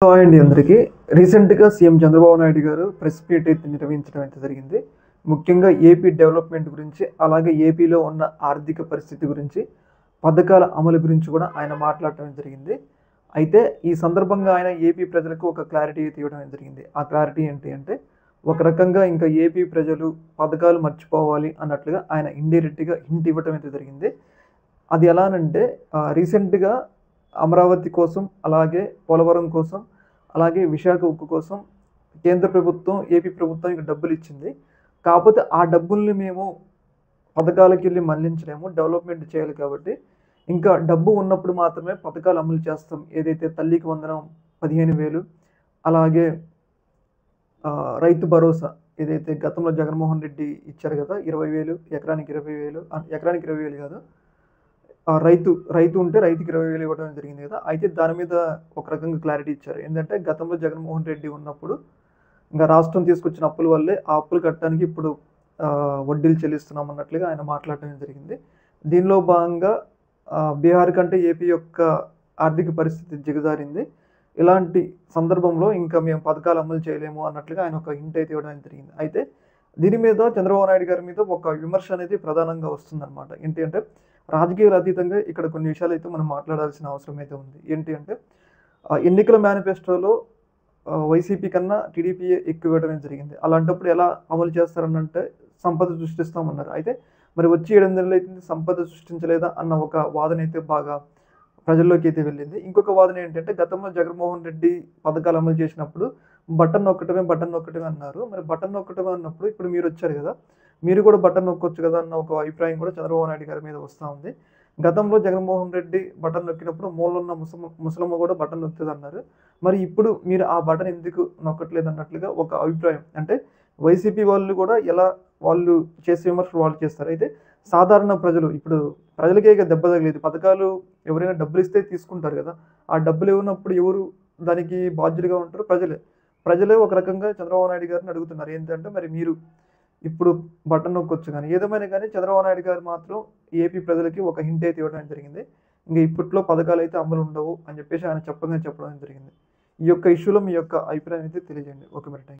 Hi అండి అందరికీ. రీసెంట్‌గా సీఎం చంద్రబాబు నాయుడు గారు ప్రెస్ మీట్ అయితే నిర్వహించడం అయితే జరిగింది. ముఖ్యంగా ఏపీ డెవలప్‌మెంట్ గురించి, అలాగే ఏపీలో ఉన్న ఆర్థిక పరిస్థితి గురించి, పథకాల అమలు గురించి కూడా ఆయన మాట్లాడటం జరిగింది. అయితే ఈ సందర్భంగా ఆయన ఏపీ ప్రజలకు ఒక క్లారిటీ అయితే ఇవ్వడం అయితే జరిగింది. ఆ క్లారిటీ ఏంటి అంటే, ఒక రకంగా ఇంకా ఏపీ ప్రజలు పథకాలు మర్చిపోవాలి అన్నట్లుగా ఆయన ఇండైరెక్ట్‌గా హింట్ ఇవ్వటం అయితే జరిగింది. అది ఎలానంటే రీసెంట్‌గా అమరావతి కోసం, అలాగే పోలవరం కోసం, అలాగే విశాఖ ఉక్కు కోసం కేంద్ర ప్రభుత్వం, ఏపీ ప్రభుత్వానికి డబ్బులిచ్చింది. కాపోతే ఆ డబ్బుల్ని మేము పథకాలకెళ్ళి మళ్లించలేము. డెవలప్‌మెంట్ చేయాలి కాబట్టి, ఇంకా డబ్బు ఉన్నప్పుడు మాత్రమే పథకాలు అమలు చేస్తాం. ఏదైతే తల్లికి వందనం 15,000 అలాగే రైతు భరోసా ఏదైతే గతంలో జగన్మోహన్ రెడ్డి ఇచ్చారు కదా! 20,000 ఎకరానికి 20,000 ఎకరానికి 20,000 కాదు. రైతు ఉంటే రైతుకి 20,000 ఇవ్వడం జరిగింది కదా! అయితే దాని మీద ఒక రకంగా క్లారిటీ ఇచ్చారు. ఏందంటే గతంలో జగన్మోహన్ రెడ్డి ఉన్నప్పుడు ఇంక రాష్ట్రం తీసుకొచ్చిన అప్పుల వల్లే ఆ అప్పులు కట్టడానికి ఇప్పుడు వడ్డీలు చెల్లిస్తున్నాం అన్నట్లుగా ఆయన మాట్లాడటం జరిగింది. దీనిలో భాగంగా బీహార్ కంటే ఏపీ యొక్క ఆర్థిక పరిస్థితి దిగజారింది. ఇలాంటి సందర్భంలో ఇంకా మేము పథకాలు అమలు చేయలేము అన్నట్లుగా ఆయన ఒక హింట్ అయితే ఇవ్వడం జరిగింది. అయితే దీని మీద చంద్రబాబు నాయుడు గారి మీద ఒక విమర్శ అనేది ప్రధానంగా వస్తుందన్నమాట. ఏంటి అంటే రాజకీయాలు అతీతంగా ఇక్కడ కొన్ని విషయాలైతే మనం మాట్లాడాల్సిన అవసరం అయితే ఉంది. ఏంటి అంటే ఎన్నికల మేనిఫెస్టోలో వైసీపీ కన్నా టీడీపీయే ఎక్కువ ఇవ్వడమే జరిగింది. అలాంటప్పుడు ఎలా అమలు చేస్తారనంటే సంపద సృష్టిస్తామన్నారు. అయితే మరి వచ్చి 7 నెలలు అయితుంది సంపద సృష్టించలేదా అన్న ఒక వాదన అయితే బాగా ప్రజల్లోకి అయితే వెళ్ళింది. ఇంకొక వాదన ఏంటంటే గతంలో జగన్మోహన్ రెడ్డి పథకాలు అమలు చేసినప్పుడు బటన్ నొక్కటమే అన్నారు. మరి బటన్ నొక్కటమే అన్నప్పుడు ఇప్పుడు మీరొచ్చారు గదా! మీరు కూడా బటన్ నొక్కొచ్చు కదా! అన్న ఒక అభిప్రాయం కూడా చంద్రబాబు నాయుడు గారి మీద వస్తా ఉంది. గతంలో జగన్మోహన్ రెడ్డి బటన్ నొక్కినప్పుడు మూలనున్న ముసలమ్మ కూడా బటన్ నొక్కుతదన్నారు. మరి ఇప్పుడు మీరు ఆ బటన్ ఎందుకు నొక్కట్లేదు అన్నట్లుగా ఒక అభిప్రాయం. అంటే వైసీపీ వాళ్ళు కూడా ఎలా వాళ్ళు చేసే విమర్శలు వాళ్ళు చేస్తారు. అయితే సాధారణ ప్రజలు ఇప్పుడు ప్రజలకే ఇక దెబ్బ తగిలేది. పథకాలు ఎవరైనా డబ్బులిస్తే తీసుకుంటారు గదా! ఆ డబ్బులు ఇవ్వనప్పుడు ఎవరు దానికి బాధ్యులుగా ఉంటారు? ప్రజలే. ప్రజలే ఒక రకంగా చంద్రబాబు నాయుడు గారిని అడుగుతున్నారు. ఏంటంటే మరి మీరు ఇప్పుడు బటన్ నొక్కొచ్చు గానీ, ఏదేమైనా గానీ చంద్రబాబు నాయుడు గారు మాత్రం ఏపీ ప్రజలకి ఒక హింట్ అయితే ఇవ్వడం జరిగింది. ఇంక ఇప్పట్లో పథకాలైతే అమలు ఉండవు అని చెప్పేసి ఆయన చెప్పడం జరిగింది. ఈ యొక్క ఇష్యూలో మీ యొక్క అభిప్రాయం అయితే తెలియజేయండి. ఓకే మరి. థాంక్స్.